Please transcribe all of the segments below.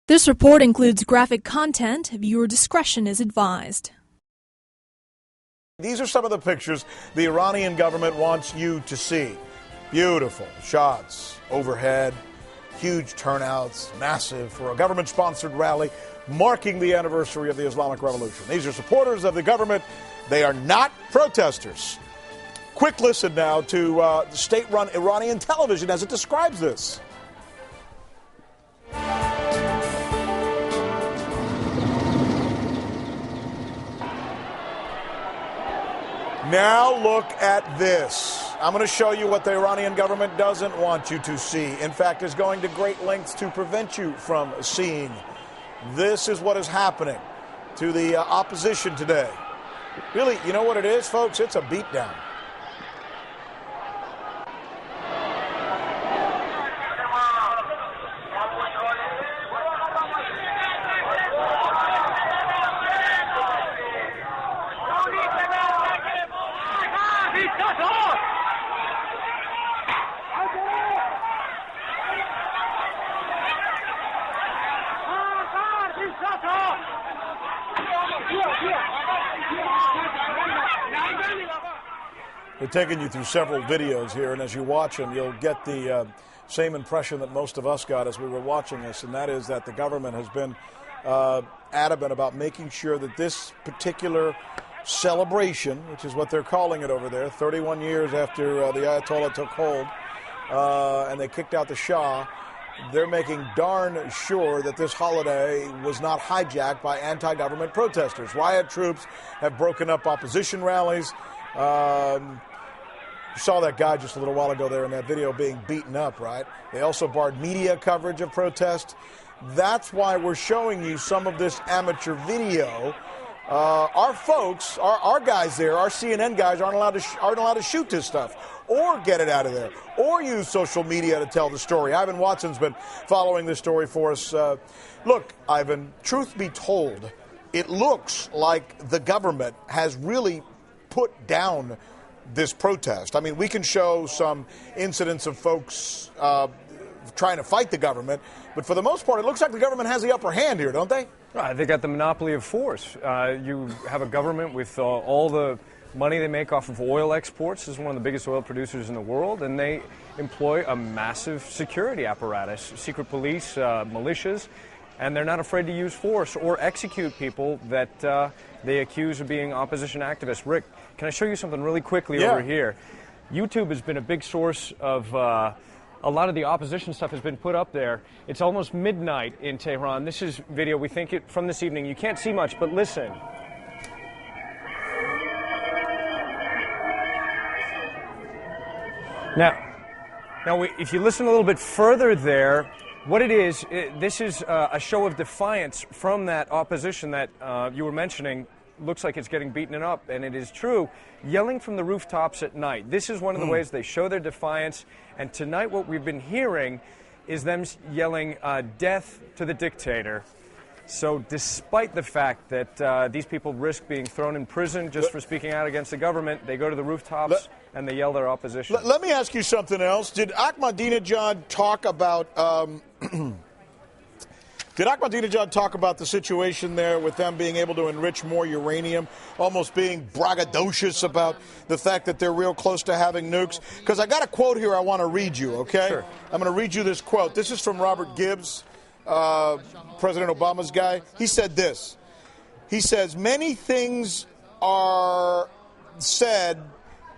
This report includes graphic content. Viewer discretion is advised. These are some of the pictures the Iranian government wants you to see. Beautiful shots overhead, huge turnouts, massive for a government-sponsored rally marking the anniversary of the Islamic Revolution. These are supporters of the government. They are not protesters. Quick listen now to the state-run Iranian television as it describes this. Now look at this. I'm going to show you what the Iranian government doesn't want you to see. In fact, is going to great lengths to prevent you from seeing. This is what is happening to the opposition today. Really, you know what it is, folks? It's a beatdown. We're taking you through several videos here, and as you watch them, you'll get the same impression that most of us got as we were watching this, and that is that the government has been adamant about making sure that this particular celebration, which is what they're calling it over there, 31 years after the Ayatollah took hold and they kicked out the Shah, they're making darn sure that this holiday was not hijacked by anti-government protesters. Riot troops have broken up opposition rallies. You saw that guy just a little while ago there in that video being beaten up, right? They also barred media coverage of protest. That's why we're showing you some of this amateur video. Our folks, our guys there, our CNN guys aren't allowed to shoot this stuff or get it out of there or use social media to tell the story. Ivan Watson's been following this story for us. Look, Ivan, truth be told, it looks like the government has really put down this protest. I mean, we can show some incidents of folks trying to fight the government, but for the most part, it looks like the government has the upper hand here, don't they? Right, they got the monopoly of force. You have a government with all the money they make off of oil exports. This is one of the biggest oil producers in the world, and they employ a massive security apparatus, secret police, militias, and they're not afraid to use force or execute people that they accuse of being opposition activists. Rick, can I show you something really quickly over here? YouTube has been a big source of a lot of the opposition stuff has been put up there. It's almost midnight in Tehran. This is video, we think, from this evening. You can't see much, but listen. Now, if you listen a little bit further there, what it is, this is a show of defiance from that opposition that you were mentioning. Looks like it's getting beaten up, and it is true. Yelling from the rooftops at night. This is one of the ways they show their defiance. And tonight what we've been hearing is them yelling death to the dictator. So despite the fact that these people risk being thrown in prison just for speaking out against the government, they go to the rooftops and they yell their opposition. Let me ask you something else. Did Ahmadinejad talk about the situation there with them being able to enrich more uranium, almost being braggadocious about the fact that they're real close to having nukes? Because I got a quote here I want to read you, okay? Sure. I'm going to read you this quote. This is from Robert Gibbs, President Obama's guy. He said this. He says, many things are said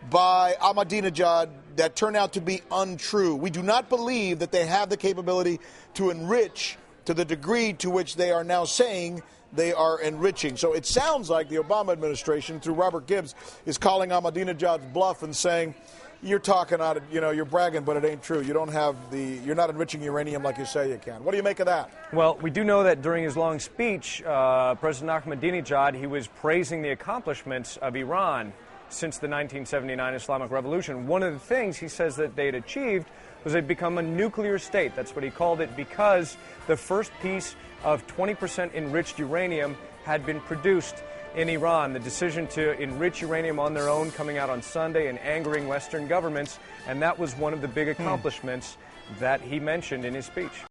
by Ahmadinejad that turn out to be untrue. We do not believe that they have the capability to enrich to the degree to which they are now saying they are enriching. So it sounds like the Obama administration, through Robert Gibbs, is calling Ahmadinejad's bluff and saying, you're talking out, you're bragging, but it ain't true. You're not enriching uranium like you say you can. What do you make of that? Well, we do know that during his long speech, President Ahmadinejad, he was praising the accomplishments of Iran since the 1979 Islamic Revolution. One of the things he says that they had achieved was they'd become a nuclear state. That's what he called it, because the first piece of 20% enriched uranium had been produced in Iran. The decision to enrich uranium on their own coming out on Sunday and angering Western governments, and that was one of the big accomplishments that he mentioned in his speech.